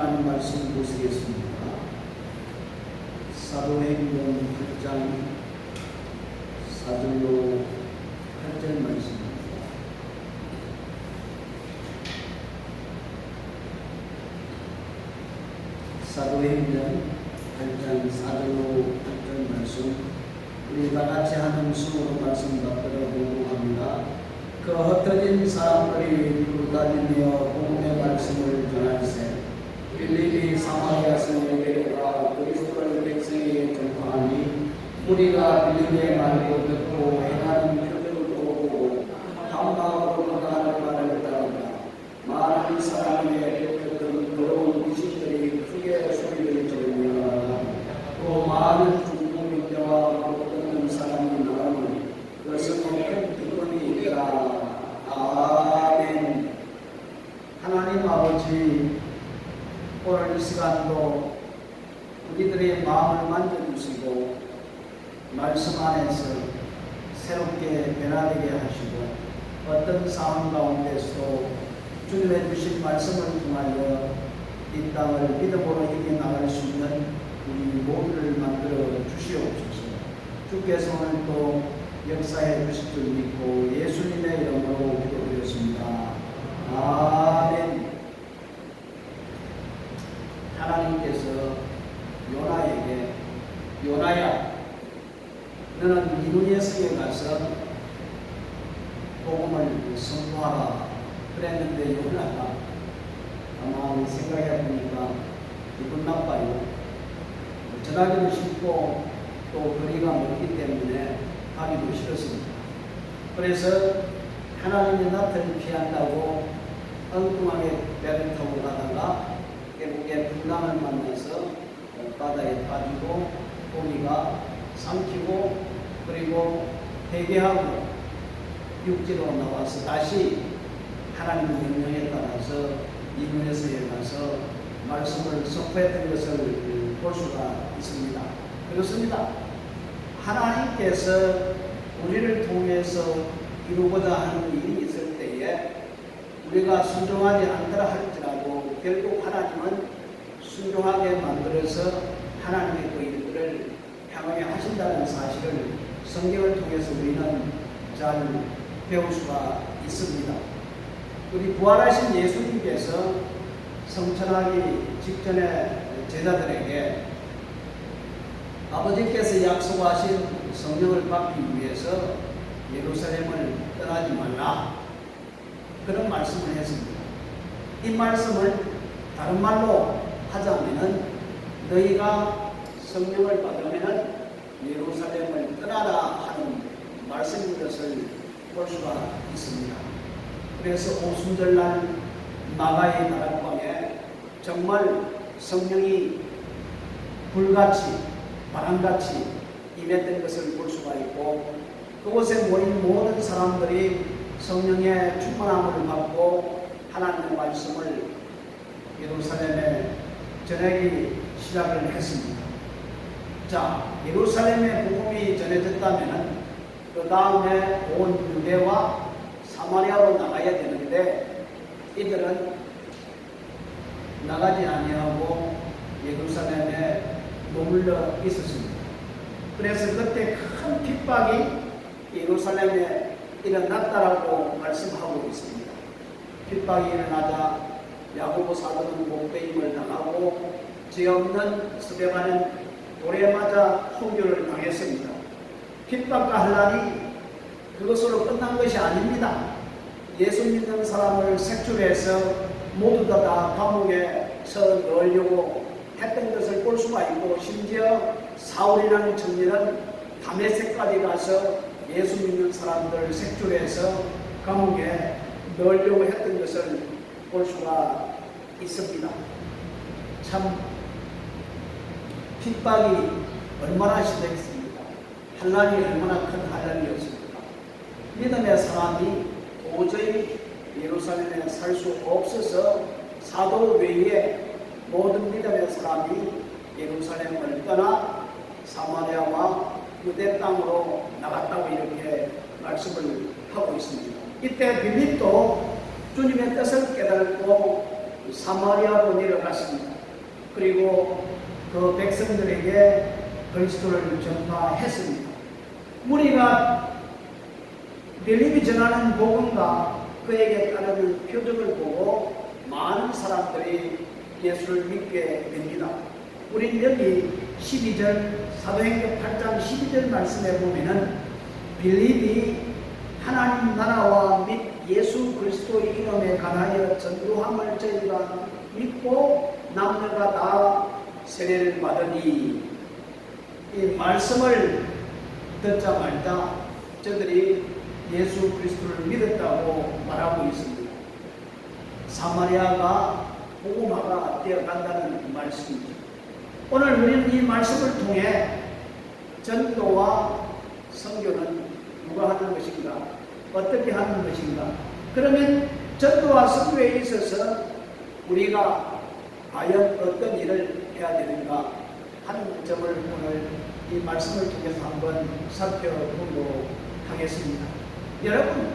하나님 말씀 보시겠습니다. 사도행전 8장 4절로 8절 말씀입니다. 사도행전 8장 4절로 8절 말씀, 우리 다같이 하는 수로 말씀 받들어 보고 합니다. 그 흩어진 사람들이 두루다니며 복음의 말씀을 전할세 빌립이 사마리아성에 내려가 그리스도를 백성에게 전파하니 우리가 빌립의 말도 듣고 행하는 표적을 보고 한마음으로 그하는 말을 따른다. 많은 사람의 쫓겼던 더러운 귀신들이 크게 소리를 지르며 또 많은 중풍병자와 못 걷는 사람이 나오니 그것은 큰 기쁨이 있더라. 아멘. 하나님 아버지, 오늘 이 시간도 우리들의 마음을 만져주시고 말씀 안에서 새롭게 변화되게 하시고 어떤 상황 가운데서도 주님의 주신 말씀을 통하여 이 땅을 믿음으로 이겨나갈 수 있는 우리 모두를 만들어 주시옵소서. 주께서 오늘 또 역사해 주실 줄 믿고 예수님의 이름으로 기도드렸습니다. 아멘. 하나님께서 요나에게 요나야, 너는 니느웨 성에 가서 복음을 선포하라 그랬는데 요나가 아마 생각해 보니까 기분 나빠요. 전하기도 쉽고 또 거리가 멀기 때문에 가기도 싫었습니다. 그래서 하나님의 낯을 피한다고 엉뚱하게 배를 타고 가다가 결국에 풍랑을 만나서 바다에 빠지고 고기가 삼키고 그리고 회개하고 육지로 나와서 다시 하나님의 명령에 따라서 니느웨에 가서 말씀을 선포했던 것을 볼 수가 있습니다. 그렇습니다. 하나님께서 우리를 통해서 이루고자 하는 일이 있을 때에 우리가 순종하지 않더라 할지라도 결국 하나님은 순종하게 만들어서 하나님의 그 일들을 향하게 하신다는 사실을 성경을 통해서 우리는 잘 배울 수가 있습니다. 우리 부활하신 예수님께서 성천하기 직전에 제자들에게 아버지께서 약속하신 성령을 받기 위해서 예루살렘을 떠나지 말라, 그런 말씀을 했습니다. 이 말씀을 다른 말로 하자면은 너희가 성령을 받으면은 예루살렘을 떠나라 하는 말씀인 것을 볼 수가 있습니다. 그래서 오순절날 마가의 다락방에 정말 성령이 불같이 바람같이 임했던 것을 볼 수가 있고, 그곳에 모인 모든 사람들이 성령의 충만함을 받고 하나님의 말씀을 예루살렘에 전하기 시작을 했습니다. 자, 예루살렘의 복음이 전해졌다면 그 다음에 온 유대와 사마리아로 나가야 되는데 이들은 나가지 아니하고 예루살렘에 머물러 있었습니다. 그래서 그때 큰 핍박이 예루살렘에 일어났다라고 말씀하고 있습니다. 핍박이 일어나자 야고보 사도는 목배임을 당하고 죄 없는 스데반은 돌에 맞아 순교를 당했습니다. 핍박과 환난이 그것으로 끝난 것이 아닙니다. 예수 믿는 사람을 색출해서 모두 다 감옥에 넣으려고 했던 것을 볼 수가 있고, 심지어 사울이라는 청년은 다메섹까지 가서 예수 믿는 사람들을 색출해서 감옥에 넣으려고 했던 것을 볼 수가 있습니다. 참 핍박이 얼마나 심했습니까? 환난이 얼마나 큰 환난이었습니까? 믿음의 사람이 도저히 예루살렘에 살 수 없어서 사도 외에 모든 믿음의 사람이 예루살렘을 떠나 사마리아와 유대 땅으로 나갔다고 이렇게 말씀을 하고 있습니다. 이때 빌립도 주님의 뜻을 깨닫고 사마리아로 내려갔습니다. 그리고 그 백성들에게 그리스도를 전파했습니다. 우리가 빌립이 전하는 복음과 그에게 따르는 표적을 보고 많은 사람들이 예수를 믿게 됩니다. 우린 여기 12절 사도행전 8장 12절 말씀에 보면은 빌립이 하나님 나라와 및 예수 그리스도의 이름에 관하여 전도함을 저희가 믿고 남녀가 다 세례를 받으니, 이 말씀을 듣자마자 저들이 예수 그리스도를 믿었다고 말하고 있습니다. 사마리아가 복음화가 되어간다는 말씀이죠. 오늘 우리는 이 말씀을 통해 전도와 선교는 누가 하는 것인가? 어떻게 하는 것인가? 그러면 전도와 선교에 있어서 우리가 과연 어떤 일을 해야 되는가 하는 점을 오늘 이 말씀을 통해서 한번 살펴보도록 하겠습니다. 여러분,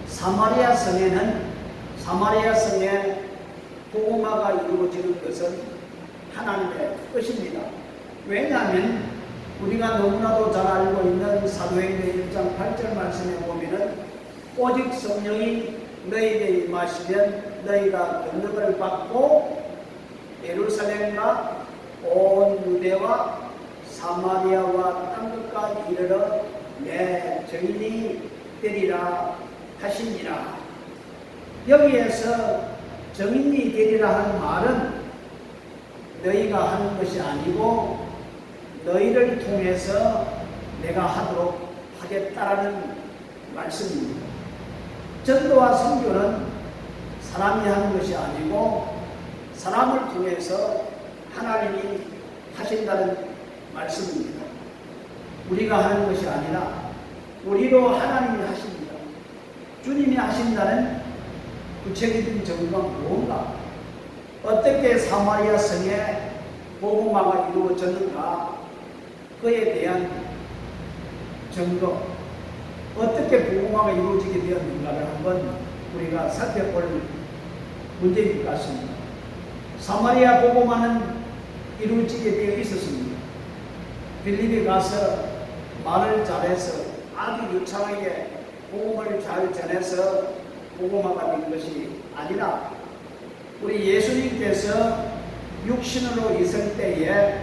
사마리아 성에 복음화가 이루어지는 것은 하나님의 뜻입니다. 왜냐하면 우리가 너무나도 잘 알고 있는 사도행전 1장 8절 말씀에 보면은 오직 성령이 너희에게 임하시면 너희가 권능을 받고 예루살렘과 온 유대와 사마리아와 땅끝까지 이르러 내 증인이 되리라 하시니라. 여기에서 증인이 되리라 하는 말은 너희가 하는 것이 아니고 너희를 통해서 내가 하도록 하겠다라는 말씀입니다. 전도와 선교는 사람이 하는 것이 아니고 사람을 통해서 하나님이 하신다는 말씀입니다. 우리가 하는 것이 아니라 우리로 하나님이 하십니다. 주님이 하신다는 구체적인 정보가 무엇인가? 어떻게 사마리아 성에 복음화가 이루어졌는가? 그에 대한 증거, 어떻게 복음화가 이루어지게 되었는가를 한번 우리가 살펴볼 문제인 것 같습니다. 사마리아 복음화는 이루어지게 되어 있었습니다. 빌립이 가서 말을 잘해서 아주 유창하게 복음을 잘 전해서 복음화가 된 것이 아니라 우리 예수님께서 육신으로 있을 때에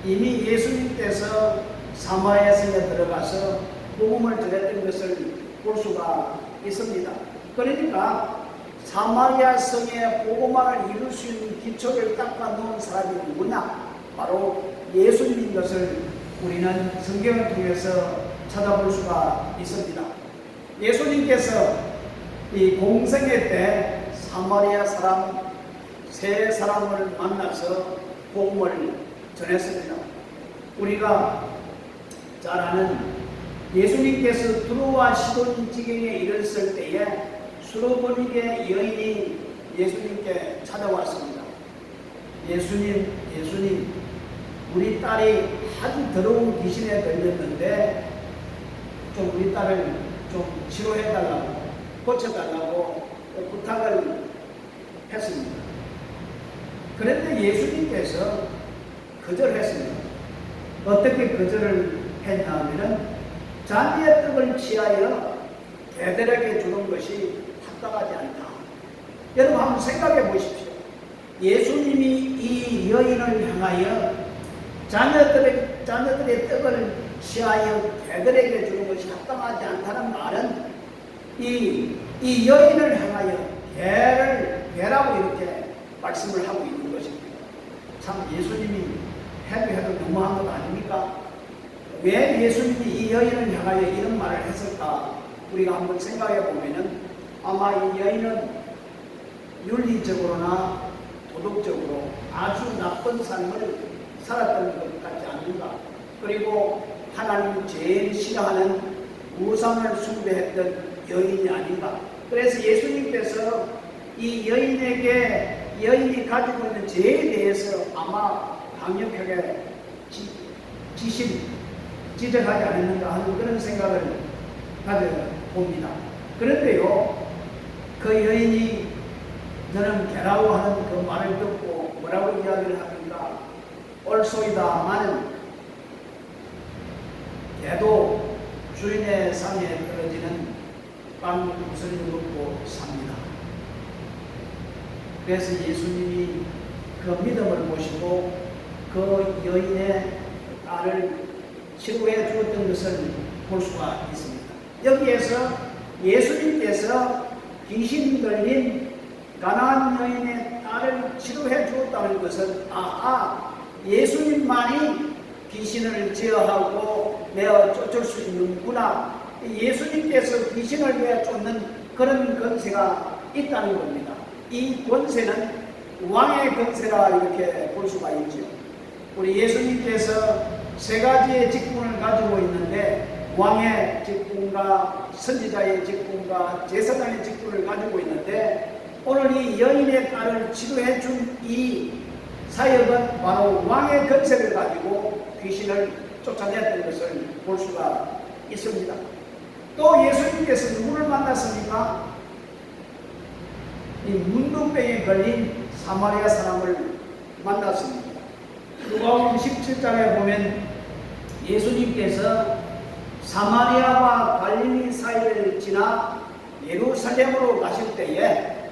이미 예수님께서 사마리아 성에 들어가서 복음을 전했던 것을 볼 수가 있습니다. 그러니까 사마리아 성에 복음화를 이룰 수 있는 기초를 닦아 놓은 사람이 누구냐? 바로 예수님인 것을 우리는 성경을 통해서 찾아볼 수가 있습니다. 예수님께서 이 공생애 때 사마리아 사람 세 사람을 만나서 복음을 전했습니다. 우리가 잘 아는 예수님께서 두로와 시돈 지경에 이르렀을 때에 수로보니게 여인이 예수님께 찾아왔습니다. 예수님, 우리 딸이 아주 더러운 귀신에 걸렸는데 좀 우리 딸을 좀 치료해달라고, 고쳐달라고 부탁을 했습니다. 그런데 예수님께서 거절했습니다. 어떻게 거절을 했냐 하면은 자기의 떡을 취하여 개들에게 주는 것이 합당하지 않다. 여러분 한번 생각해 보십시오. 예수님이 이 여인을 향하여 자녀들의 떡을 취하여 개들에게 주는 것이 합당하지 않다는 말은 이 여인을 향하여 개라고 이렇게 말씀을 하고 있는 것입니다. 참 예수님이 해도 너무한 것 아닙니까? 왜 예수님이 이 여인을 향하여 이런 말을 했을까? 우리가 한번 생각해 보면은 아마 이 여인은 윤리적으로나 도덕적으로 아주 나쁜 삶을 살았던 것 같지 않는가? 그리고 하나님이 제일 싫어하는 우상을 숭배했던 여인이 아닌가? 그래서 예수님께서 이 여인이 가지고 있는 죄에 대해서 아마 강력하게 지적하지 않았는가 하는 그런 생각을 가져봅니다. 그런데요, 그 여인이 너는 개라고 하는 그 말을 듣고 뭐라고 이야기를 합니까? 올소이다마는 개도 주인의 상에 떨어지는 빵 구슬을 먹고 삽니다. 그래서 예수님이 그 믿음을 보시고 그 여인의 딸을 치료해 주었던 것을 볼 수가 있습니다. 여기에서 예수님께서 귀신 들린 가나안 여인의 딸을 치료해 주었다는 것은 예수님만이 귀신을 제어하고 내어 쫓을 수 있는구나. 예수님께서 귀신을 내어 쫓는 그런 권세가 있다는 겁니다. 이 권세는 왕의 권세라 이렇게 볼 수가 있죠. 우리 예수님께서 세 가지의 직분을 가지고 있는데 왕의 직분과 선지자의 직분과 제사장의 직분을 가지고 있는데 오늘 이 여인의 딸을 치료해 준 이 사역은 바로 왕의 권세를 가지고 귀신을 쫓아냈던 것을 볼 수가 있습니다. 또 예수님께서 누구를 만났습니까? 이 문둥병에 걸린 사마리아 사람을 만났습니다. 누가복음 17장에 보면 예수님께서 사마리아와 갈릴리 사이를 지나 예루살렘으로 가실 때에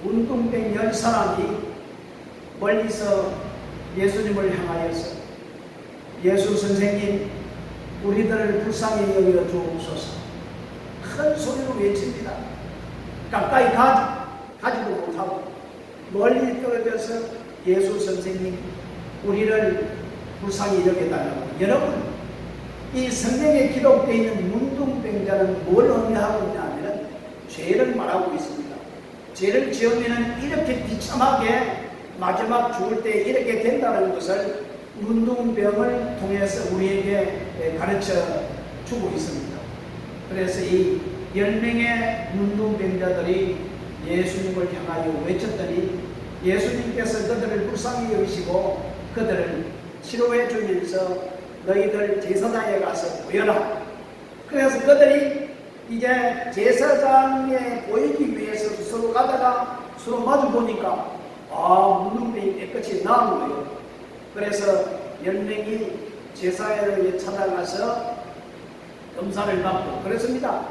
문둥병 10사람이 멀리서 예수님을 향하여서 예수 선생님 우리들을 불쌍히 여겨 주옵소서 큰 소리로 외칩니다. 가까이 가지도 못하고 멀리 떨어져서 예수 선생님 우리를 불쌍히 여겨달라고. 여러분 이 성경에 기록되어 있는 문둥병자는 뭘 의미하고 있냐면 죄를 말하고 있습니다. 죄를 지으면 이렇게 비참하게 마지막 죽을 때 이렇게 된다는 것을 문둥병을 통해서 우리에게 가르쳐 주고 있습니다. 그래서 이 10명의 문둥병자들이 예수님을 향하여 외쳤더니 예수님께서 그들을 불쌍히 여기시고 그들을 치료해 주면서 너희들 제사장에 가서 보여라. 그래서 그들이 이제 제사장에 보이기 위해서 서로 가다가 서로 마주 보니까 문둥병이 깨끗이 나은 거예요. 그래서 10명이 제사장에 찾아가서 검사를 받고 그렇습니다.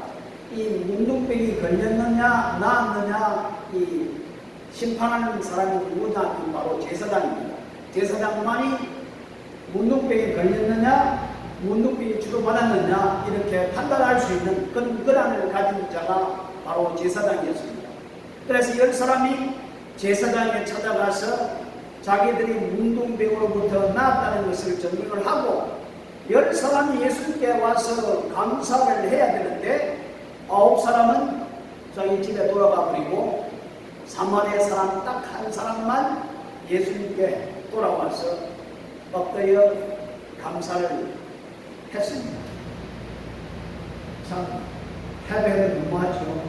이 문둥병이 걸렸느냐 나았느냐 이 심판하는 사람이 누구냐 바로 제사장입니다. 제사장만이 문둥병이 걸렸느냐 문둥병이 치료받았느냐 이렇게 판단할 수 있는 그런 권한을 가진 자가 바로 제사장이었습니다. 그래서 10사람이 제사장에 찾아가서 자기들이 문둥병으로부터 나았다는 것을 증명을 하고 10사람이 예수님께 와서 감사를 해야 되는데 9사람은 자기 집에 돌아가 버리고 사마리아 사람 딱 한 사람만 예수님께 돌아와서 엎드려 감사를 했습니다. 참 해배는 너무하죠.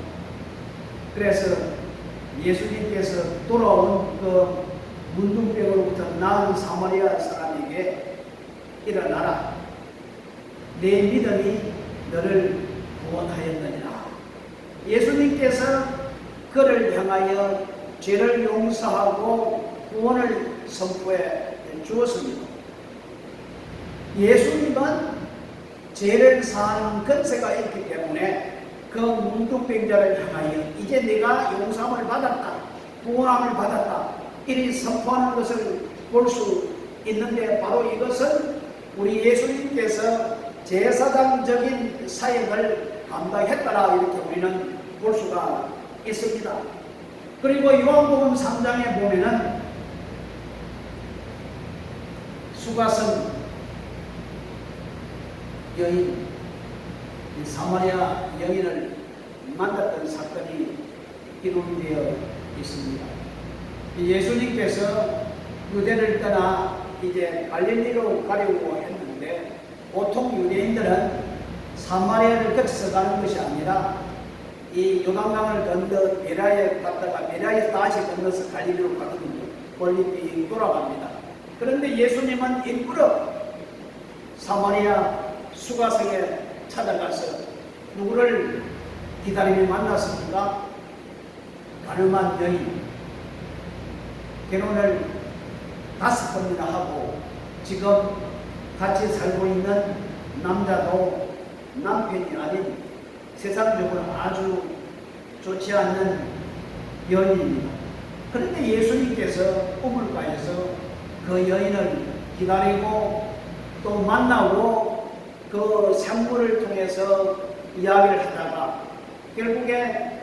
그래서 예수님께서 돌아온 그 문둥병으로부터 나은 사마리아 사람에게 일어나라. 내 믿음이 너를 구원하였느니라. 예수님께서 그를 향하여 죄를 용서하고 구원을 선포해 주었습니다. 예수님은 죄를 사하는 권세가 있기 때문에 그 문둥병자를 향하여 이제 내가 용서함을 받았다, 구원함을 받았다 이리 선포하는 것을 볼 수 있는데 바로 이것은 우리 예수님께서 제사장적인 사역을 감당했다라 이렇게 우리는 볼 수가 있습니다. 그리고 요한복음 3장에 보면은 수가성 여인 사마리아 여인을 만났던 사건이 기록되어 있습니다. 예수님께서 유대를 떠나 이제 갈릴리로 가려고 했는데 보통 유대인들은 사마리아를 거쳐서 가는 것이 아니라 이 요단강을 건너 베라에 갔다가 베라에서 다시 건너서 갈릴리로 가거든요. 멀리 돌아갑니다. 그런데 예수님은 일부러 사마리아 수가성에 찾아가서 누구를 기다리며 만났습니까? 가늠한 여인 결혼을 5번이나 하고 지금 같이 살고 있는 남자도 남편이 아닌 세상적으로 아주 좋지 않는 여인입니다. 그런데 예수님께서 우물가에서 그 여인을 기다리고 또 만나고 그 산물을 통해서 이야기를 하다가 결국에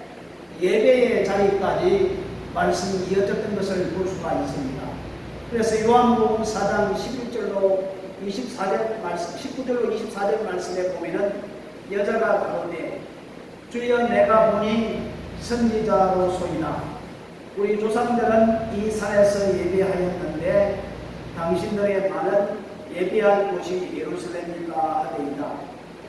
예배의 자리까지 말씀이 이어졌던 것을 볼 수가 있습니다. 그래서 요한복음 4장 11절로 24절 말씀, 19절로 24절 말씀에 보면은 여자가 가로되 주여 내가 보니 선지자로소이다. 우리 조상들은 이 산에서 예배하였는데 당신들의 말은 예배할 곳이 예루살렘이라 하되이다.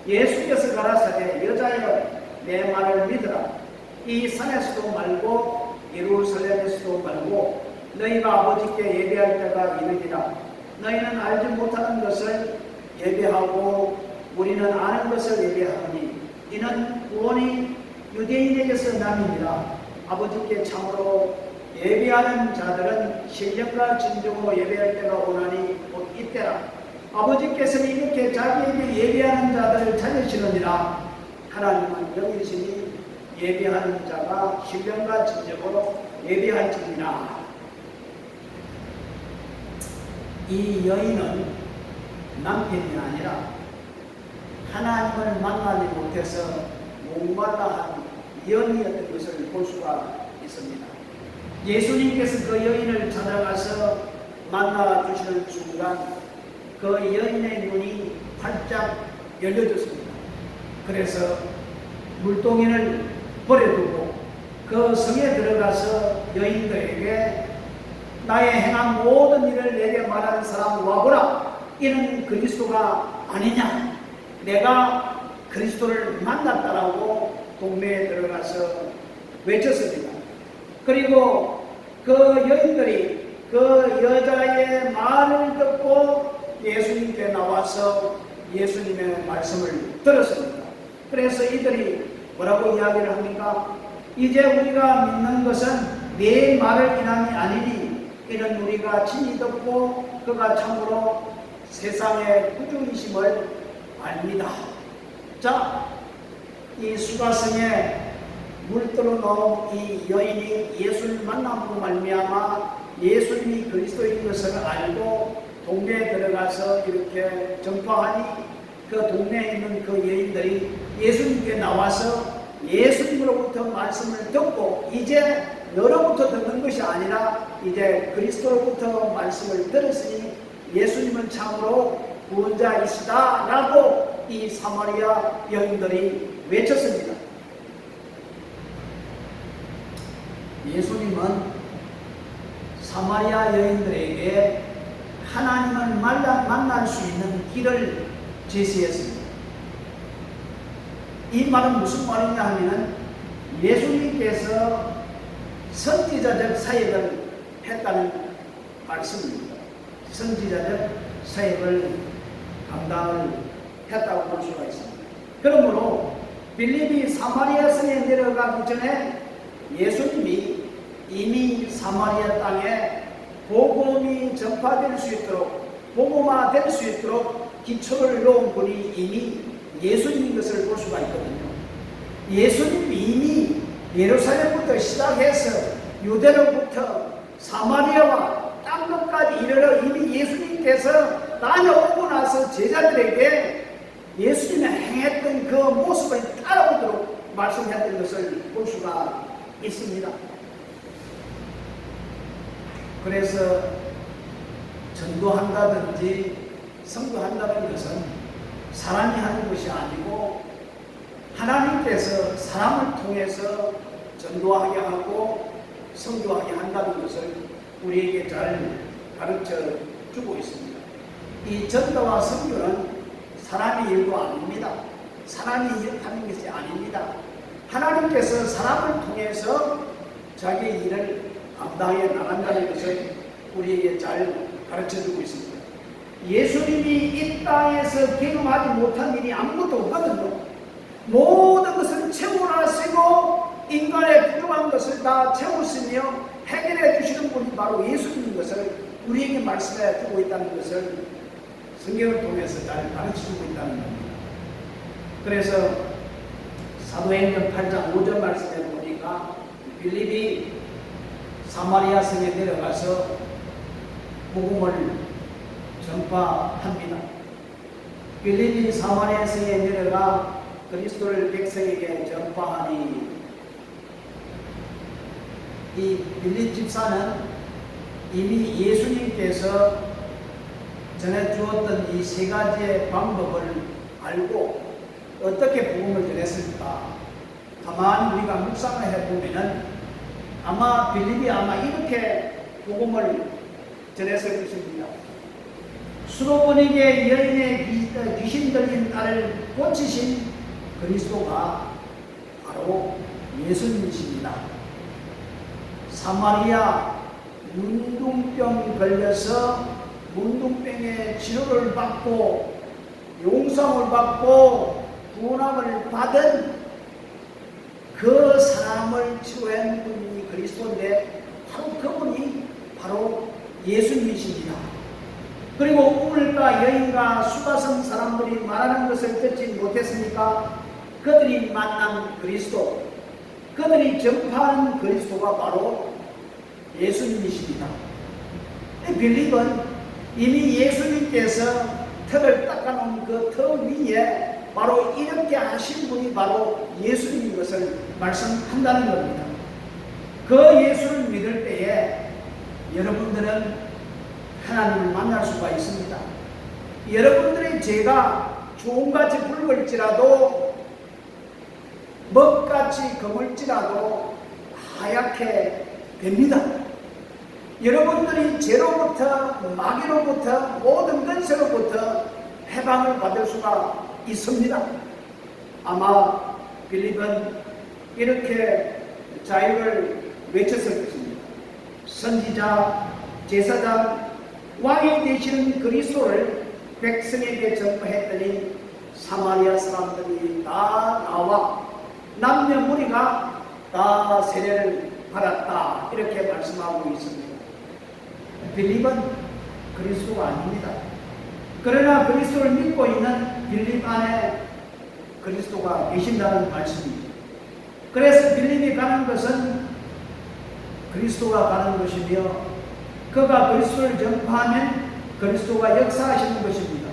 예수께서 가라사대 여자여 내 말을 믿으라. 이 산에서도 말고 예루살렘에서도 말고 너희가 아버지께 예배할 때가 이르리라. 너희는 알지 못하는 것을 예배하고 우리는 아는 것을 예배하노니 이는 구원이 유대인에게서 남이니라. 아버지께 참으로 예배하는 자들은 신령과 진정으로 예배할 때가 오나니 곧 이때라. 아버지께서는 이렇게 자기에게 예배하는 자들을 찾으시느니라. 하나님은 영이시니 예배하는 자가 신령과 진정으로 예배할지니라. 이 여인은 남편이 아니라 하나님을 만나지 못해서 목말라한 여인이었던 것을 볼 수가 있습니다. 예수님께서 그 여인을 찾아가서 만나주시는 순간 그 여인의 눈이 활짝 열려졌습니다. 그래서 물동이를 버려두고 그 성에 들어가서 여인들에게 나의 행한 모든 일을 내게 말하는 사람 와보라. 이는 그리스도가 아니냐. 내가 그리스도를 만났다라고 동네에 들어가서 외쳤습니다. 그리고 그 여인들이 그 여자의 말을 듣고 예수님께 나와서 예수님의 말씀을 들었습니다. 그래서 이들이 뭐라고 이야기를 합니까? 이제 우리가 믿는 것은 네 말을 인함이 아니니 이는 우리가 친히 듣고 그가 참으로 세상의 구주이심을 압니다. 자, 이 수가성에 물들어 놓은 이 여인이 예수를 만남으로 말미암아 예수님이 그리스도인 것을 알고 동네에 들어가서 이렇게 전파하니 그 동네에 있는 그 여인들이 예수님께 나와서 예수님으로부터 말씀을 듣고 이제 너로부터 듣는 것이 아니라 이제 그리스도로부터 말씀을 들었으니 예수님은 참으로 구원자이시다 라고 이 사마리아 여인들이 외쳤습니다. 예수님은 사마리아 여인들에게 하나님을 만날 수 있는 길을 제시했습니다. 이 말은 무슨 말이냐 하면 예수님께서 선지자적 사역을 했다는 말씀입니다. 선지자적 사역을 감당을 했다고 볼 수가 있습니다. 그러므로 빌립이 사마리아 성에 내려가기 전에 예수님이 이미 사마리아 땅에 복음이 전파될 수 있도록 복음화될 수 있도록 기초를 놓은 분이 이미 예수님인 것을 볼 수가 있거든요. 예수님이 이미 예루살렘부터 시작해서 유대로부터 사마리아와 땅끝까지 이르러 이미 예수님께서 다녀오고 나서 제자들에게 예수님이 행했던 그 모습을 따라오도록 말씀했던 것을 볼 수가 있습니다. 그래서 전도한다든지 선교한다는 것은 사람이 하는 것이 아니고 하나님께서 사람을 통해서 전도하게 하고 선교하게 한다는 것을 우리에게 잘 가르쳐 주고 있습니다. 이 전도와 선교는 사람의 일도 아닙니다. 사람이 하는 것이 아닙니다. 하나님께서 사람을 통해서 자기 일을 감당해 나간다는 것을 우리에게 잘 가르쳐 주고 있습니다. 예수님이 이 땅에서 경험하지 못한 일이 아무것도 없거든요. 모든 것을 채워나시고 인간의 부족한 것을 다 채우시며 해결해 주시는 분이 바로 예수님인 것을 우리에게 말씀해 주고 있다는 것을 성경을 통해서 잘 가르쳐주고 있다는 겁니다. 그래서 사도행전 8장 5절 말씀에 보니까 빌립이 사마리아 성에 내려가서 복음을 전파합니다. 빌립이 사마리아 성에 내려가 그리스도를 백성에게 전파하니 이 빌립 집사는 이미 예수님께서 전해 주었던 이 세 가지의 방법을 알고 어떻게 복음을 전했을까? 가만히 우리가 묵상을 해보면은 아마 빌립이 아마 이렇게 복음을 전했을 것입니다. 수로보니게 여인의 귀신 들린 딸을 고치신 그리스도가 바로 예수님이십니다. 사마리아 문둥병이 걸려서 문둥병의 치료를 받고 용성을 받고 구원함을 받은 그 사람을 치료한 분이 그리스도인데 바로 그분이 바로 예수님이십니다. 그리고 우물가 여인과 수가성 사람들이 말하는 것을 듣지 못했습니까? 그들이 만난 그리스도, 그들이 전파하는 그리스도가 바로 예수님이십니다. 빌립은 이미 예수님께서 털을 닦아놓은 그 터 위에 바로 이렇게 하신 분이 바로 예수님인 것을 말씀한다는 겁니다. 그 예수를 믿을 때에 여러분들은 하나님을 만날 수가 있습니다. 여러분들의 죄가 주홍같이 붉을지라도 먹같이 검을지라도 하얗게 됩니다. 여러분들이 죄로부터 마귀로부터 모든 근세로부터 해방을 받을 수가 있습니다. 아마 빌립은 이렇게 자유를 외쳤을 것입니다. 선지자, 제사장, 왕이 되시는 그리스도를 백성에게 전파했더니 사마리아 사람들이 다 나와 남녀 무리가 다 세례를 받았다, 이렇게 말씀하고 있습니다. 빌립은 그리스도가 아닙니다. 그러나 그리스도를 믿고 있는 빌립 안에 그리스도가 계신다는 말씀입니다. 그래서 빌립이 가는 것은 그리스도가 가는 것이며 그가 그리스도를 전파하면 그리스도가 역사하시는 것입니다.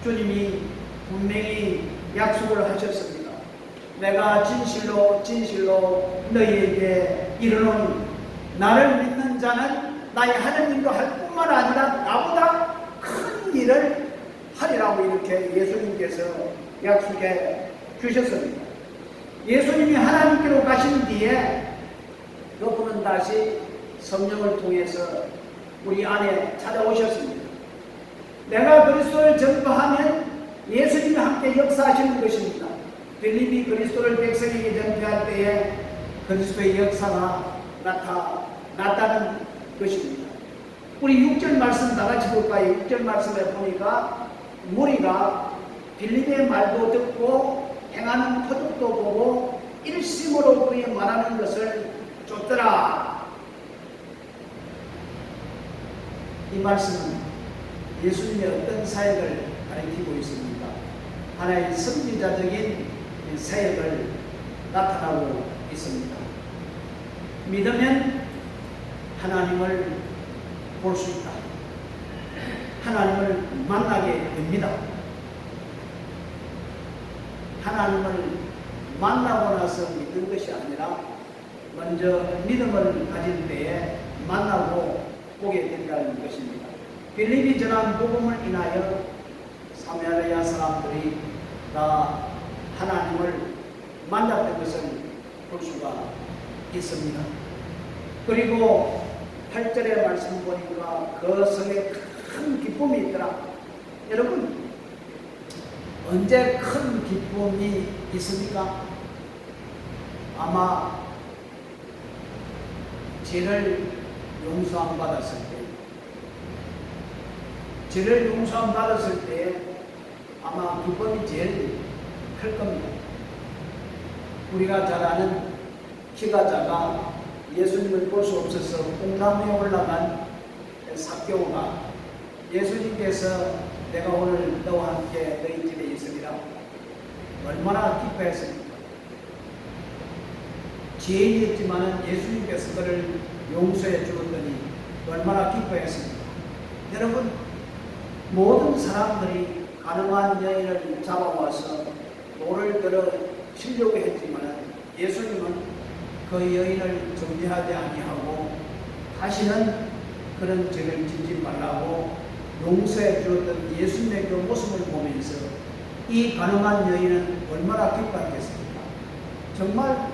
주님이 분명히 약속을 하셨습니다. 내가 진실로 진실로 너희에게 이르노니 나를 믿는 자는 나의 하느님도 할 뿐만 아니라 나보다 큰 일을 하리라고 이렇게 예수님께서 약속해 주셨습니다. 예수님이 하나님께로 가신 뒤에 그분은 다시 성령을 통해서 우리 안에 찾아오셨습니다. 내가 그리스도를 전파하면 예수님이 함께 역사하시는 것입니다. 빌립이 그리스도를 백성에게 전파할 때에 그리스도의 역사가 나타나는 것입니다. 우리 6절 말씀 다 같이 볼까요? 6절 말씀에 보니까 무리가 빌립의 말도 듣고 행하는 표적도 보고 일심으로 그의 말하는 것을 쫓더라. 이 말씀은 예수님의 어떤 사역을 가리키고 있습니까? 하나의 선지자적인 사역을 나타나고 있습니다. 믿으면 하나님을 볼 수 있다. 하나님을 만나게 됩니다. 하나님을 만나고 나서 믿는 것이 아니라 먼저 믿음을 가질 때에 만나고 보게 된다는 것입니다. 빌립이 전한 복음을 인하여 사마리아 사람들이 다 하나님을 만났던 것을 볼 수가 있습니다. 그리고 8절의 말씀 보니까 그 성에 큰 기쁨이 있더라. 여러분, 언제 큰 기쁨이 있습니까? 아마 죄를 용서함 받았을 때, 죄를 용서함 받았을 때 아마 기쁨이 제일 클 겁니다. 우리가 잘 아는 키가 작아 예수님을 볼 수 없어서 뽕나무에 올라간 삭개오가 예수님께서 내가 오늘 너와 함께 너희 집에 있으리라 얼마나 기뻐했습니까? 죄인이었지만 예수님께서 그를 용서해 주었더니 얼마나 기뻐했습니까? 여러분, 모든 사람들이 가늠한 여인을 잡아와서 돌을 들어 치려고 했지만 예수님은 그 여인을 정죄하지 아니하고 다시는 그런 죄를 짓지 말라고 용서해 주었던 예수님의 그 모습을 보면서 이 가늠한 여인은 얼마나 기뻐했겠습니까? 정말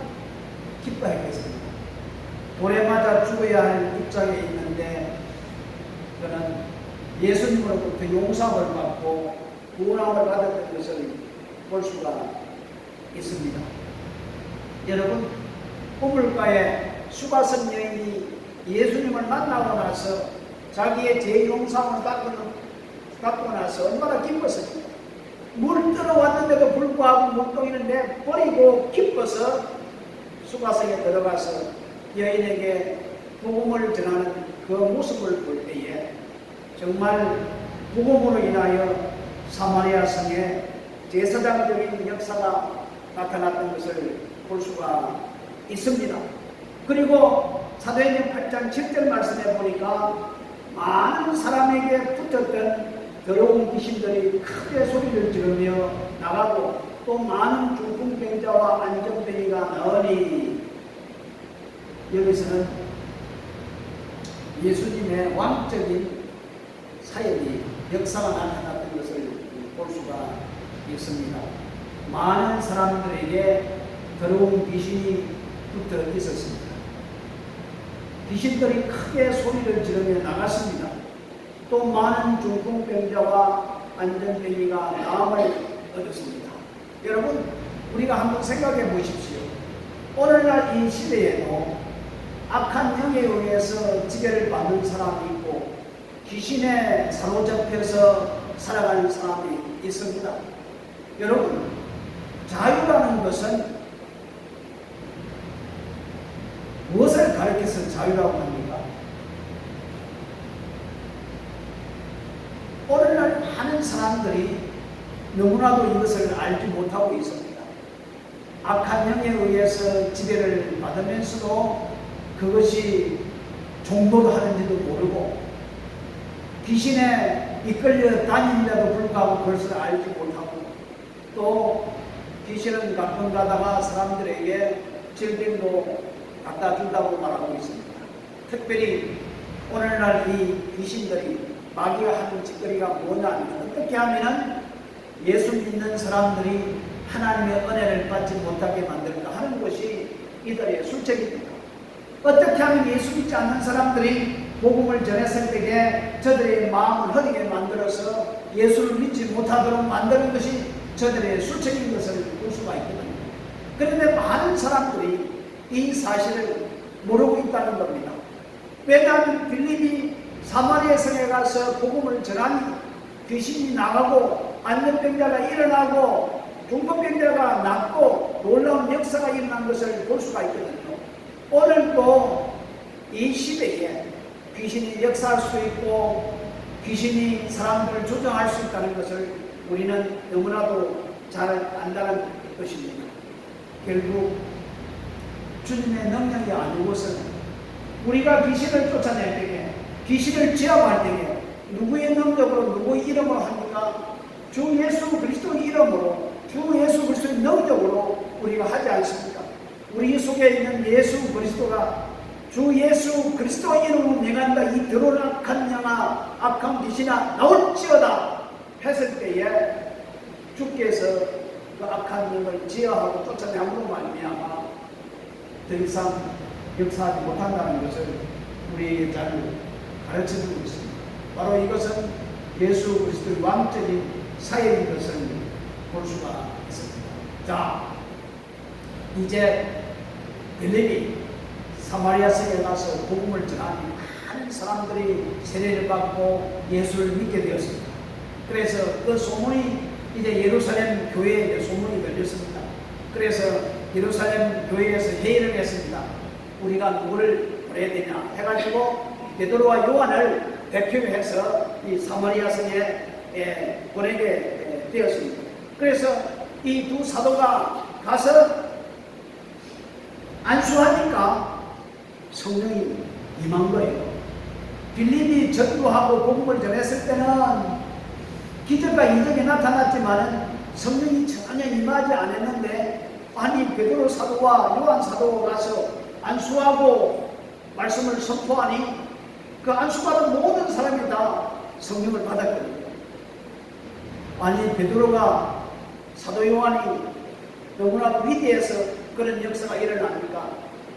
기뻐했겠습니다. 돌에 맞아 죽어야 할 입장에 있는데 그는 예수님으로부터 용서를 받고 구원함을 받았던 것을 볼 수가 있습니다. 여러분, 우물가에 수가성 여인이 예수님을 만나고 나서 자기의 죄 용서함을 받고 나서 얼마나 기뻤습니까? 물 들어왔는데도 불구하고 물동이를 내버리고 기뻐서 수가성에 들어가서 여인에게 복음을 전하는 그 모습을 볼 때에 정말 복음으로 인하여 사마리아 성에 제사장적인 역사가 나타났던 것을 볼 수가 있습니다. 그리고 사도행전 8장 7절 말씀에 보니까 많은 사람에게 붙었던 더러운 귀신들이 크게 소리를 지르며 나가고 또 많은 중풍병자와 안정병이가 나으니 여기서는 예수님의 왕적인 사역이 역사가 나타났던 것을 볼 수가 있습니다. 많은 사람들에게 더러운 귀신이 붙어 있었습니다. 귀신들이 크게 소리를 지르며 나갔습니다. 또 많은 중풍병자와 안전병이가 나음을 얻었습니다. 여러분, 우리가 한번 생각해 보십시오. 오늘날 이 시대에도 악한 영에 의해서 지배를 받는 사람이 있고 귀신에 사로잡혀서 살아가는 사람이 있습니다. 여러분, 자유라는 것은 무엇을 가리켜서 자유라고 합니까? 오늘날 많은 사람들이 너무나도 이것을 알지 못하고 있습니다. 악한 영에 의해서 지배를 받으면서도 그것이 종교를 하는지도 모르고 귀신에 이끌려 다니는데도 불구하고 그것을 알지 못하고 또 귀신은 가끔 가다가 사람들에게 질병도 갖다 준다고 말하고 있습니다. 특별히 오늘날 이 귀신들이 마귀가 하는 짓거리가 뭐냐면 어떻게 하면 예수 믿는 사람들이 하나님의 은혜를 받지 못하게 만들까 하는 것이 이들의 술책입니다. 어떻게 하면 예수 믿지 않는 사람들이 복음을 전했을 때에 저들의 마음을 흐리게 만들어서 예수를 믿지 못하도록 만드는 것이 저들의 술책인 것을 볼 수가 있거든요. 그런데 많은 사람들이 이 사실을 모르고 있다는 겁니다. 왜냐하면 빌립이 사마리아 성에 가서 복음을 전하니 귀신이 나가고 안전병자가 일어나고 중풍병자가 낫고 놀라운 역사가 일어난 것을 볼 수가 있거든요. 오늘도 이 시대에 귀신이 역사할 수 있고 귀신이 사람들을 조종할 수 있다는 것을 우리는 너무나도 잘 안다는 것입니다. 결국 주님의 능력이 아니고서는 우리가 귀신을 쫓아낼 때에 귀신을 제압할 때에 누구의 능력으로 누구의 이름으로 합니까? 주 예수 그리스도의 이름으로 주 예수 그리스도의 능력으로 우리가 하지 않습니까? 우리 속에 있는 예수 그리스도가 주 예수 그리스도의 이름으로 명한다 이 더러운 악한 영아 악한 귀신아 나올지어다 했을 때에 주께서 그 악한 영을 제어하고 쫓아내므로 말미암아 더 이상 역사하지 못한다는 것을 우리에게 잘 가르쳐주고 있습니다. 바로 이것은 예수 그리스도의 왕적인 사역인 것을 볼 수가 있습니다. 자, 이제 빌립이 사마리아 성에 가서 복음을 전하니 많은 사람들이 세례를 받고 예수를 믿게 되었습니다. 그래서 그 소문이 이제 예루살렘 교회에 소문이 들렸습니다. 그래서 예루살렘 교회에서 회의를 했습니다. 우리가 누구를 보내야 되냐 해가지고 베드로와 요한을 대표해서 이 사마리아 성에 보내게 되었습니다. 그래서 이 두 사도가 가서 안수하니까 성령이 임한 거예요. 빌립이 전도하고 복음을 전했을 때는 기적과 이적이 나타났지만 성령이 전혀 임하지 않았는데, 아니 베드로 사도와 요한 사도가 가서 안수하고 말씀을 선포하니 그 안수받은 모든 사람이 다 성령을 받았거든요. 아니 베드로가 사도 요한이 너무나 위대해서 그런 역사가 일어납니까?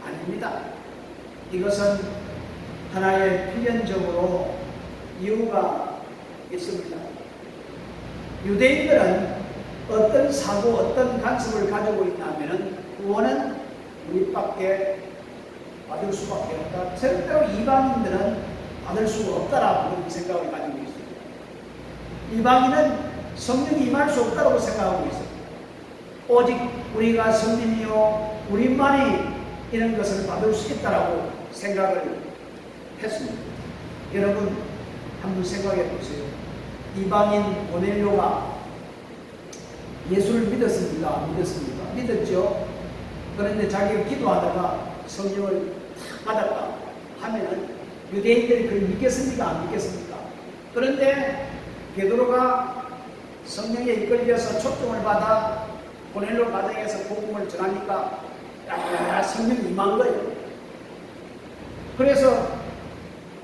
아닙니다. 이것은 하나의 필연적으로 이유가 있습니다. 유대인들은 어떤 사고, 어떤 간섭을 가지고 있냐면 구원은 우리밖에 받을 수밖에 없다. 절대로 이방인들은 받을 수가 없다라고 그런 생각을 가지고 있습니다. 이방인은 성령이 임할 수 없다고 생각하고 있습니다. 오직 우리가 성령이요 우리만이 이런 것을 받을 수 있다라고 생각을 했습니다. 여러분 한번 생각해 보세요. 이방인 고넬료가 예수를 믿었습니까? 안 믿었습니까? 믿었죠. 그런데 자기가 기도하다가 성령을 탁 받았다 하면은 유대인들이 그걸 믿겠습니까? 안 믿겠습니까? 그런데 베드로가 성령에 이끌려서 초청을 받아 고넬료 가정에서 복음을 전하니까 성령이 임한 거예요. 그래서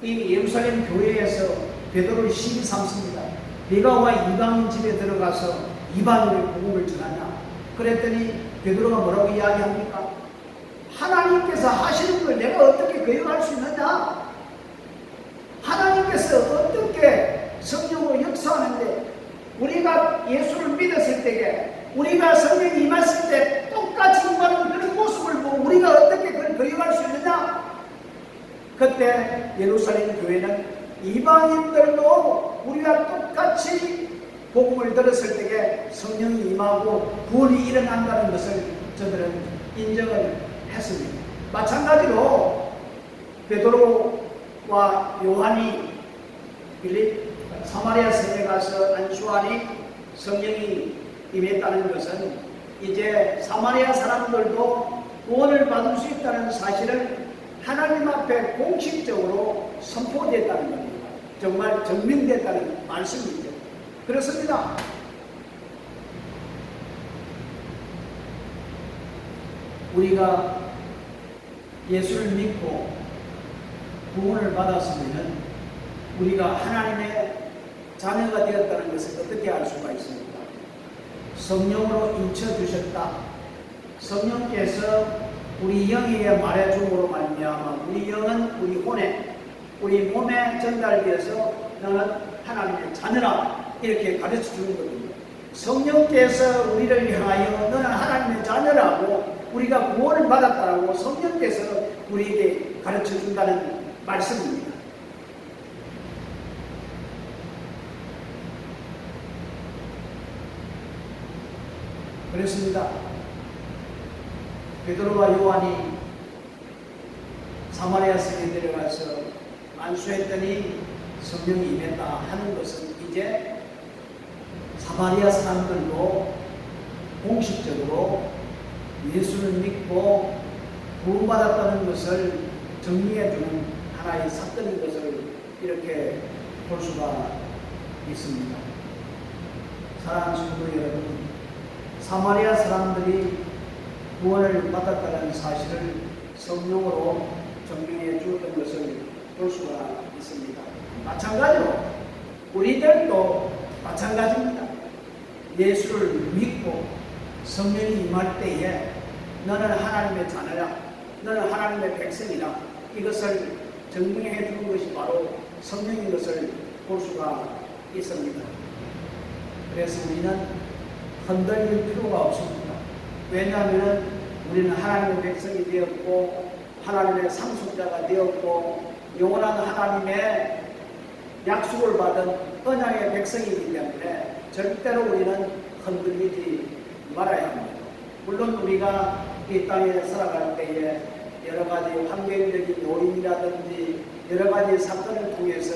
이 예루살렘 교회에서 베드로를 시비 삼습니다. 네가 와 이방인 집에 들어가서 이방인의 복음을 전하냐? 그랬더니 베드로가 뭐라고 이야기합니까? 하나님께서 하시는 걸 내가 어떻게 거역할 수 있느냐? 하나님께서 어떻게 성령으로 역사하는데 우리가 예수를 믿었을 때에 우리가 성령이 임했을 때 똑같이 임하는 그런 모습을 보고 우리가 어떻게 그걸 거역할 수 있느냐? 그때 예루살렘 교회는 이방인들도 우리가 똑같이 복음을 들었을 때에 성령이 임하고 구원이 일어난다는 것을 저들은 인정을 했습니다. 마찬가지로 베드로와 요한이 빌립 사마리아 성에 가서 안수하니 성령이 임했다는 것은 이제 사마리아 사람들도 구원을 받을 수 있다는 사실을 하나님 앞에 공식적으로 선포됐다는 겁니다. 정말 증명됐다는 말씀이죠. 그렇습니다. 우리가 예수를 믿고 구원을 받았으면 우리가 하나님의 자녀가 되었다는 것을 어떻게 알 수가 있습니까? 성령으로 인쳐주셨다. 성령께서 우리 영에게 말해줌으로 말미암아 우리 영은 우리 혼에 우리 몸에 전달되어서 너는 하나님의 자녀라 이렇게 가르쳐 주는 거거든요. 성령께서 우리를 향하여 너는 하나님의 자녀라고 우리가 구원을 받았다고 성령께서 우리에게 가르쳐 준다는 말씀입니다. 그렇습니다. 베드로와 요한이 사마리아 성에 내려가서 안수했더니 성령이 임했다 하는 것은 이제 사마리아 사람들도 공식적으로 예수를 믿고 구원받았다는 것을 정리해주는 하나의 사건인 것을 이렇게 볼 수가 있습니다. 사랑하는 성도 여러분, 사마리아 사람들이 구원을 받았다는 사실을 성령으로 증명해 주었던 것을 볼 수가 있습니다. 마찬가지로 우리들도 마찬가지입니다. 예수를 믿고 성령이 임할 때에 너는 하나님의 자녀라, 너는 하나님의 백성이라 이것을 증명해 주는 것이 바로 성령인 것을 볼 수가 있습니다. 그래서 우리는 흔들릴 필요가 없습니다. 왜냐하면 우리는 하나님의 백성이 되었고 하나님의 상속자가 되었고 영원한 하나님의 약속을 받은 언약의 백성이기 때문에 절대로 우리는 흔들리지 말아야 합니다. 물론 우리가 이 땅에 살아갈 때에 여러 가지 환경적인 요인이라든지 여러 가지 사건을 통해서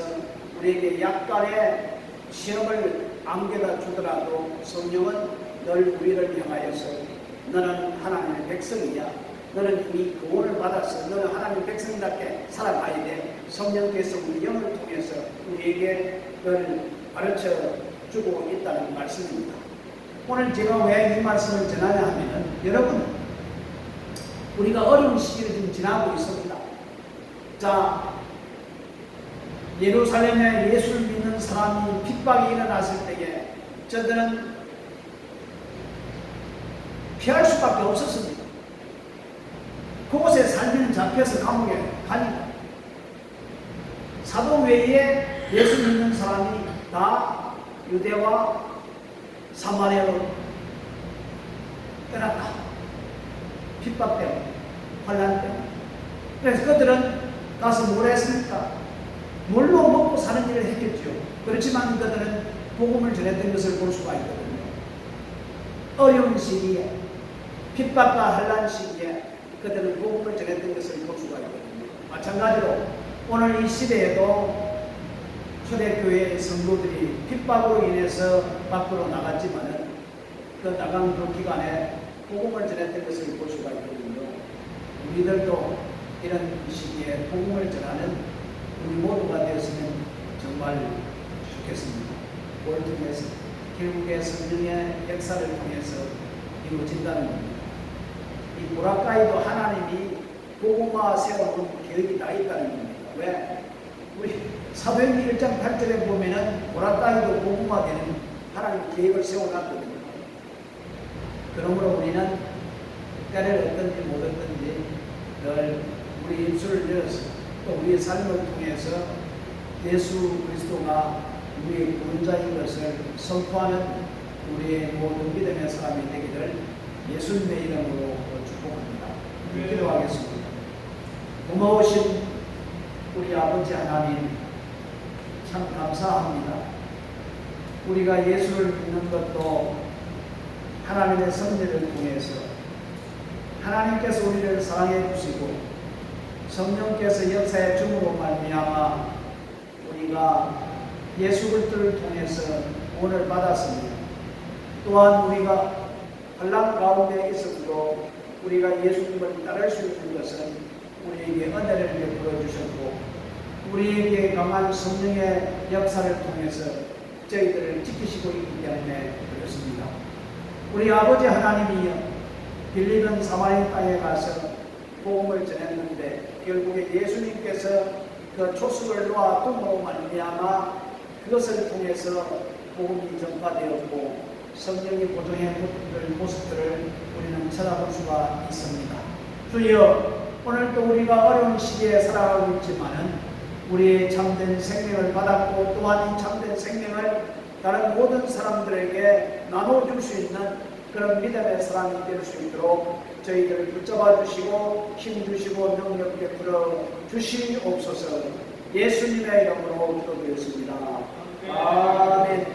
우리에게 약간의 시험을 안겨다 주더라도 성령은 늘 우리를 향하여서 너는 하나님의 백성이야. 너는 이미 구원을 받았어. 너는 하나님의 백성답게 살아가야 돼. 성령께서 우리 영을 통해서 우리에게 늘 가르쳐 주고 있다는 말씀입니다. 오늘 제가 왜 이 말씀을 전하냐 하면은 여러분 우리가 어려운 시기를 지금 지나고 있습니다. 자, 예루살렘에 예수를 믿는 사람이 핍박이 일어났을 때에 저들은 피할 수밖에 없었습니다. 그곳에 살면 잡혀서 감옥에 가니까 사도 외에 예수 믿는 사람이 다 유대와 사마리아로 떠났다. 핍박 때문에, 환난 때문에. 그래서 그들은 가서 뭘 했습니까? 물로 먹고 사는 일을 했겠죠. 그렇지만 그들은 복음을 전했던 것을 볼 수가 있거든요. 어려운 시기에, 핍박과 환난 시기에 그들은 복음을 전했던 것을 볼 수가 있거든요. 마찬가지로 오늘 이 시대에도 초대교회 성도들이 핍박으로 인해서 밖으로 나갔지만은 그 나간 그 기간에 복음을 전했던 것을 볼 수가 있거든요. 우리들도 이런 시기에 복음을 전하는 우리 모두가 되었으면 정말 좋겠습니다. 그걸 통해서 결국에 성령의 역사를 통해서 이루어진다는 겁니다. 이 보라카이도 하나님이 복음화 세워놓은 계획이 다 있다는 겁니다. 왜? 우리 사도행전 1장 8절에 보면은 보라카이도 복음화되는 하나님 계획을 세워놨거든요. 그러므로 우리는 때를 얻든지 못 얻든지 늘 우리 입술을 열어서 또 우리의 삶을 통해서 예수 그리스도가 우리의 구원자인 것을 선포하는 우리의 모든 믿음의 사람이 되기를 예수님의 이름으로 축복합니다. 기도하겠습니다. 고마우신 우리 아버지 하나님 참 감사합니다. 우리가 예수를 믿는 것도 하나님의 섭리를 통해서 하나님께서 우리를 사랑해 주시고 성령께서 역사의 중으로 말미암아 우리가 예수 그리스도를 통해서 구원을 받았습니다. 또한 우리가 환난 가운데 있어도 우리가 예수님을 따를 수 있는 것은 우리에게 은혜를 베풀어 주셨고 우리에게 강한 성령의 역사를 통해서 저희들을 지키시고 있기 때문에 그렇습니다. 우리 아버지 하나님이여 빌립은 사마리아 땅에 가서 복음을 전했는데 결국에 예수님께서 그 초석을 놓아둠으로 말미암아 그것을 통해서 복음이 전파되었고 성령이 보존해 묻을 모습들을 우리는 찾아볼 수가 있습니다. 주여 오늘도 우리가 어려운 시기에 살아가고 있지만은 우리의 참된 생명을 받았고 또한 이 참된 생명을 다른 모든 사람들에게 나눠줄 수 있는 그런 믿음의 사람이 될 수 있도록 저희들을 붙잡아 주시고 힘 주시고 능력 베풀어 주시옵소서. 예수님의 이름으로 기도드렸습니다. 아멘.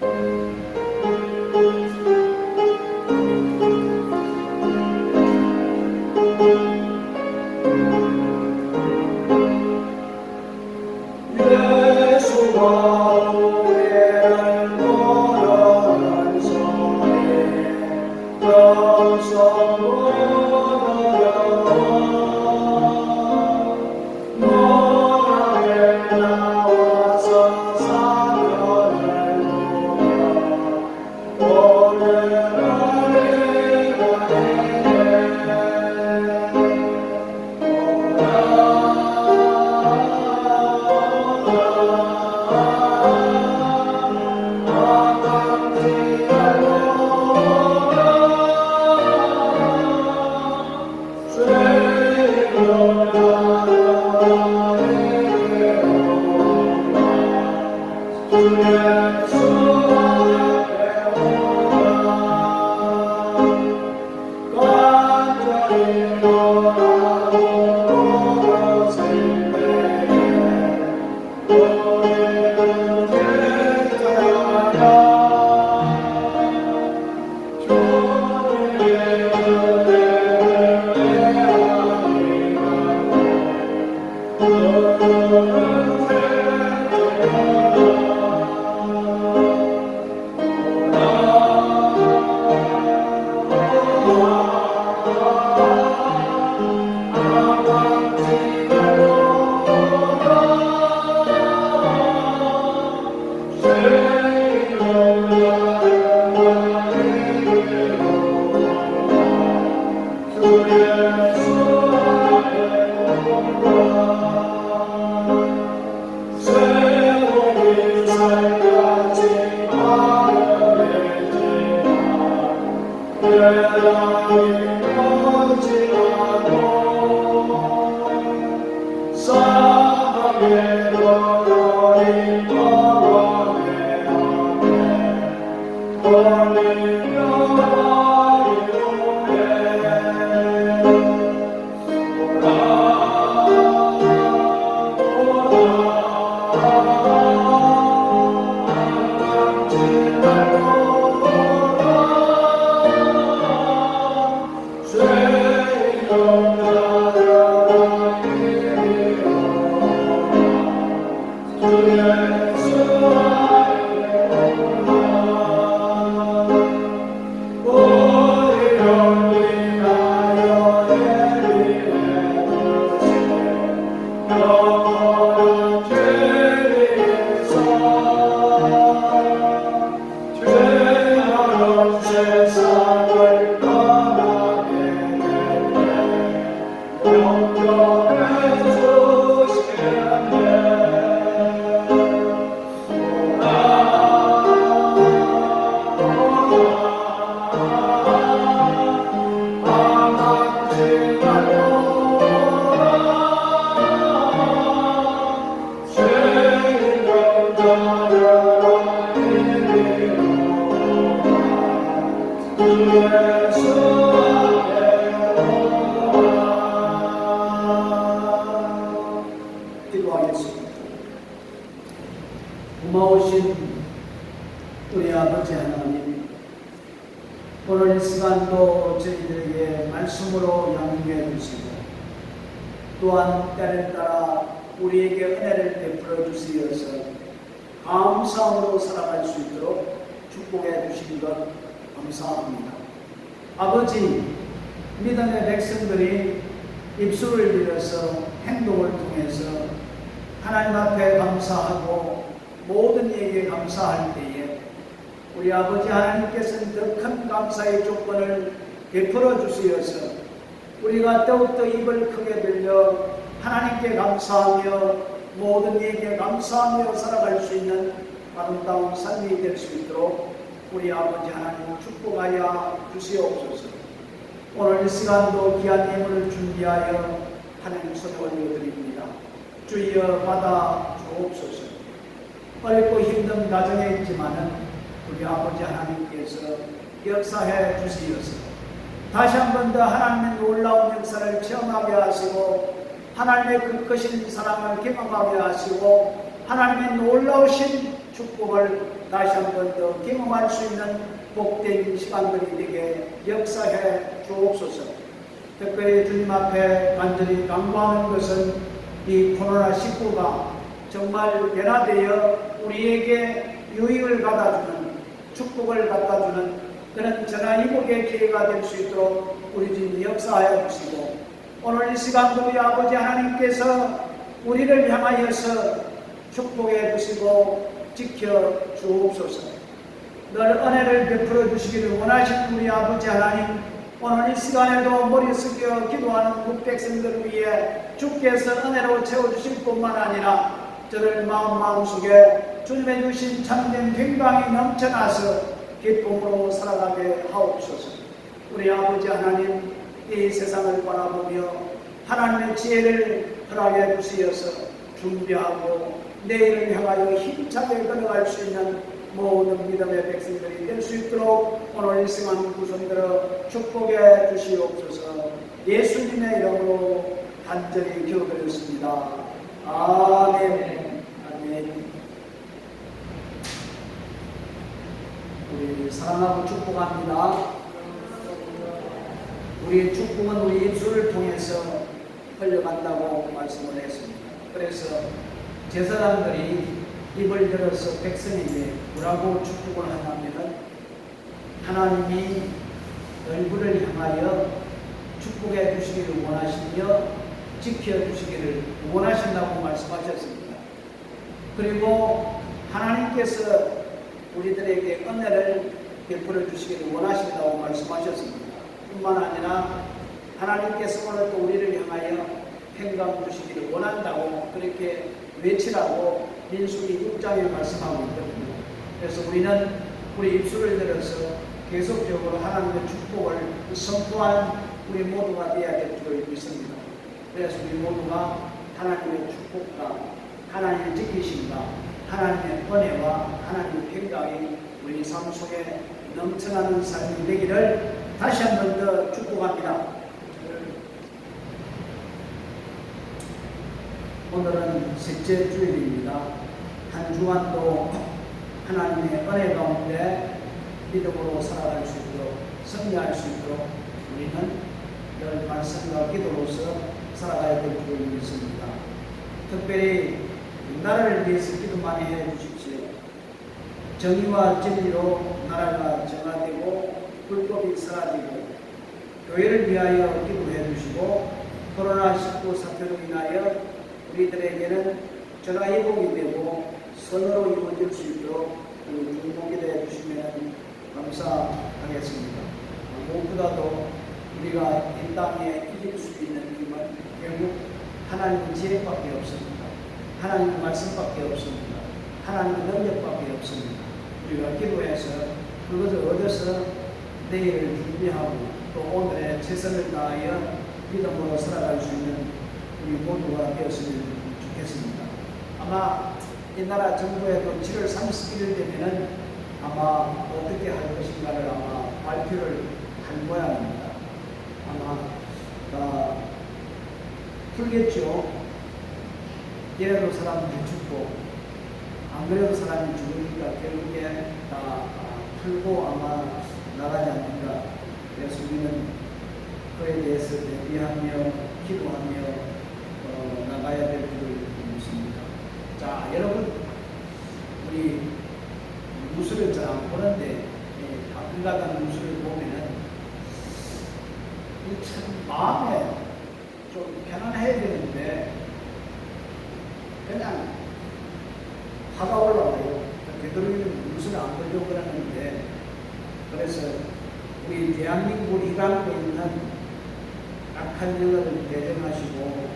아멘. 기도하겠습니다. 고마우신 우리 아버지 하나님, 오늘 이 시간도 저희들에게 말씀으로 양육해 주시고 또한 때를 따라 우리에게 은혜를 베풀어 주시어서 감사함으로 살아갈 수 있도록 축복해 주신 것 감사합니다. 아버지, 믿음의 백성들이 입술을 빌어서 행동을 통해서 하나님 앞에 감사하고 모든 이에게 감사할 때에 우리 아버지 하나님께서는 더 큰 감사의 조건을 베풀어 주시어서 우리가 더욱더 입을 크게 들려 하나님께 감사하며 모든 이에게 감사하며 살아갈 수 있는 아름다운 삶이 될 수 있도록 우리 아버지 하나님 축복하여 주시옵소서. 오늘 이 시간도 귀한 예물을 준비하여 하나님 손에 올려드립니다. 주여 받아 주옵소서. 어렵고 힘든 가정에 있지만은 우리 아버지 하나님께서 역사해 주시어서 다시 한 번 더 하나님의 놀라운 역사를 체험하게 하시고 하나님의 그 크신 사랑을 경험하게 하시고 하나님의 놀라우신 축복을 다시 한 번 더 경험할 수 있는 복된 시간들이 되게 역사해 주옵소서. 특별히 주님 앞에 간절히 간구하는 것은 이 코로나19가 정말 변화되어 우리에게 유익을 갖다주는 축복을 갖다주는 그런 전화이복의 기회가 될 수 있도록 우리 주님 역사하여 주시고 오늘 이 시간도 우리 아버지 하나님께서 우리를 향하여서 축복해 주시고 지켜 주옵소서. 늘 은혜를 베풀어 주시기를 원하시는 우리 아버지 하나님, 오늘 이 시간에도 머리 숙여 기도하는 국백성들을 위해 주께서 은혜로 채워주실 뿐만 아니라 저를 마음속에 주님의 주신 참된 평강이 넘쳐나서 기쁨으로 살아가게 하옵소서. 우리 아버지 하나님, 이 세상을 바라보며 하나님의 지혜를 허락해 주시어서 준비하고 내일을 향하여 힘차게 걸어갈 수 있는 모든 믿음의 백성들이 될 수 있도록 오늘 이 시간 구성들어 축복해 주시옵소서. 예수님의 이름으로 간절히 기도드렸습니다. 아멘. 아멘. 우리 사랑하고 축복합니다. 우리의 축복은 우리 입술을 통해서 흘러간다고 말씀을 했습니다. 그래서 제사장들이 입을 열어서 백성에게 뭐라고 축복을 하냐면 하나님이 얼굴을 향하여 축복해 주시기를 원하시며 지켜주시기를 원하신다고 말씀하셨습니다. 그리고 하나님께서 우리들에게 은혜를 베풀어 주시기를 원하신다고 말씀하셨습니다. 뿐만 아니라 하나님께서 오늘 또 우리를 향하여 평강 주시기를 원한다고 그렇게 외치라고 민수기 6장에 말씀하고 있거든요. 그래서 우리는 우리 입술을 들어서 계속적으로 하나님의 축복을 선포한 우리 모두가 되어야 될 줄 믿습니다. 그래서 우리 모두가 하나님의 축복과 하나님의 지키심과 하나님의 은혜와 하나님의 평강이 우리 삶 속에 넘쳐나는 삶이 되기를 다시 한 번 더 축복합니다. 오늘은 셋째 주일입니다. 한 주간도 하나님의 은혜 가운데 믿음으로 살아갈 수 있도록 승리할 수 있도록 우리는 늘 말씀과 기도로서 살아가야 될 줄 믿습니다. 특별히 나라를 위해서 기도 많이 해 주십시오. 정의와 진리로 나라가 정화되고 불법이 사라지고 교회를 위하여 기도해 주시고 코로나19 사태로 인하여 우리들에게는 전화위복이 되고 선으로 이루어질 수 있도록 중보기도해 주시면 감사하겠습니다. 무엇보다도 우리가 이 땅에 이길 수 있는 힘은 결국 하나님의 지혜밖에 없습니다. 하나님의 말씀밖에 없습니다. 하나님의 능력밖에 없습니다. 우리가 기도해서 그것을 얻어서 내일을 준비하고 또 오늘의 최선을 다하여 믿음으로 살아갈 수 있는 우리 모두가 되었으면 좋겠습니다. 아마 이 나라 정부에도 7월 31일 되면은 아마 어떻게 할 것인가를 아마 발표를 할 모양입니다. 아마 풀겠죠. 이래도 사람들이 죽고 안 그래도 사람이 죽으니까 결국에 다 풀고 아마 나가지 않는가. 그래서 우리는 그에 대해서 대비하며 기도하며 나가야 될 줄을 믿습니다. 자, 여러분, 우리 뉴스를 잘 안 보는데 가끔가다 뉴스를 보면은 참 마음에 좀 편안해야 되는데 그냥 화가 올라와요. 되도록이면 뉴스를 안 보려고 그러는데 그래서 우리 대한민국을 이끌고 있는 악한 영을 대정하시고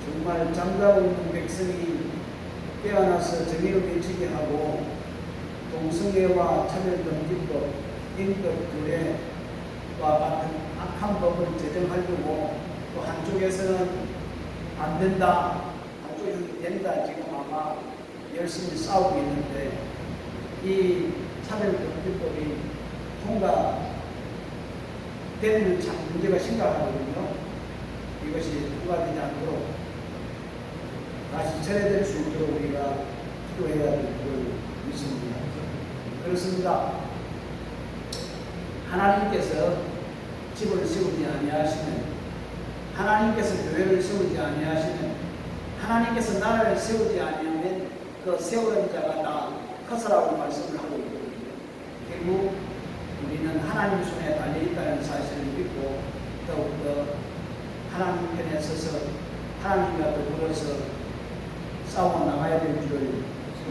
정말 잠자고 있는 백성이 깨어나서 정의를 외치게 하고 동성애와 차별금지법, 인격교회와 같은 악한 법을 제정하려고 또 한쪽에서는 안 된다, 한쪽에서는 된다 지금 아마 열심히 싸우고 있는데 이 차별금지법이 통과되는 참 문제가 심각하거든요. 이것이 통과되지 않도록 다시 철회될 수 있도록 우리가 기도해야 될 줄 믿습니다. 그렇습니다. 하나님께서 집을 세우지 아니하시는, 하나님께서 교회를 세우지 아니하시는, 하나님께서 나라를 세우지 아니하면 그 세우는 자가 다 커서라고 말씀을 하고 있거든요. 결국 우리는 하나님 손에 달려있다는 사실을 믿고 더욱더 하나님 편에 서서 하나님과 더불어서 싸워 나가야 될 줄을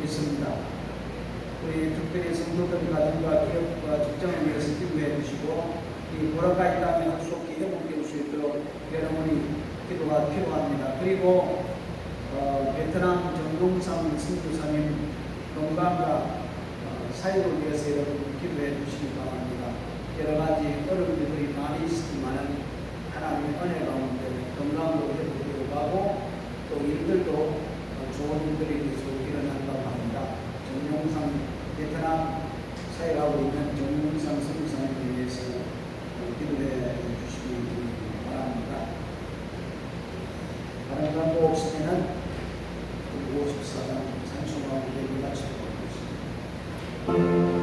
믿습니다. 우리 특별히 성도들 가정과 기업과 직장을 위해서 기도해 주시고 이 보라카이 땅이 속히 회복될 수 있도록 여러분이 기도가 필요합니다. 그리고 베트남 정동상 선교사님 건강과 사역을 위해서 여러분 기도해 주시기 바랍니다. 여러 가지 어려움들이 많이 있지만은 하나님의 은혜 가운데 건강도 회복되고 가고 또 일들도 좋은 일들이 계속 일어난다고 합니다. 정용상 베트남 사역하고 있는 정용상 선교사님을 위해서 기도해 주시기 바랍니다. 다른 거 없으면은 54장 산송하고 예배 마치도록 하겠습니다.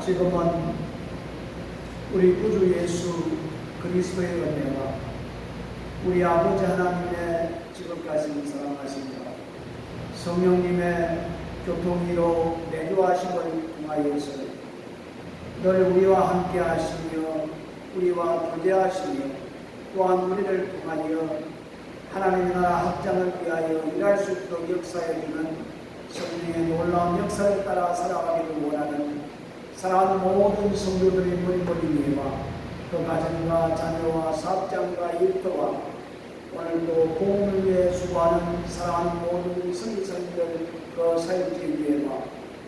지금은 우리 구주 예수 그리스도의 은혜와 우리 아버지 하나님의 지금까지 사랑하심과 성령님의 교통위로 내주하심을 통하여서 늘 우리와 함께 하시며 우리와 교제하시며 또한 우리를 통하여 하나님의 나라 확장을 위하여 일할 수 있도록 역사해주는 성령의 놀라운 역사를 따라 살아가기를 원하는 사랑하는 모든 성도들의 머리머리와 그 가정과 자녀와 사업장과 일터와 오늘도 복음을 위해 수고하는 사랑하는 모든 성도들 그 사역지위와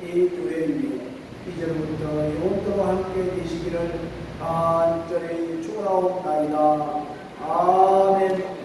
이 교회를 위해 이제부터 영원토록 함께 계시기를 간절히 축원하옵나이다. 아멘.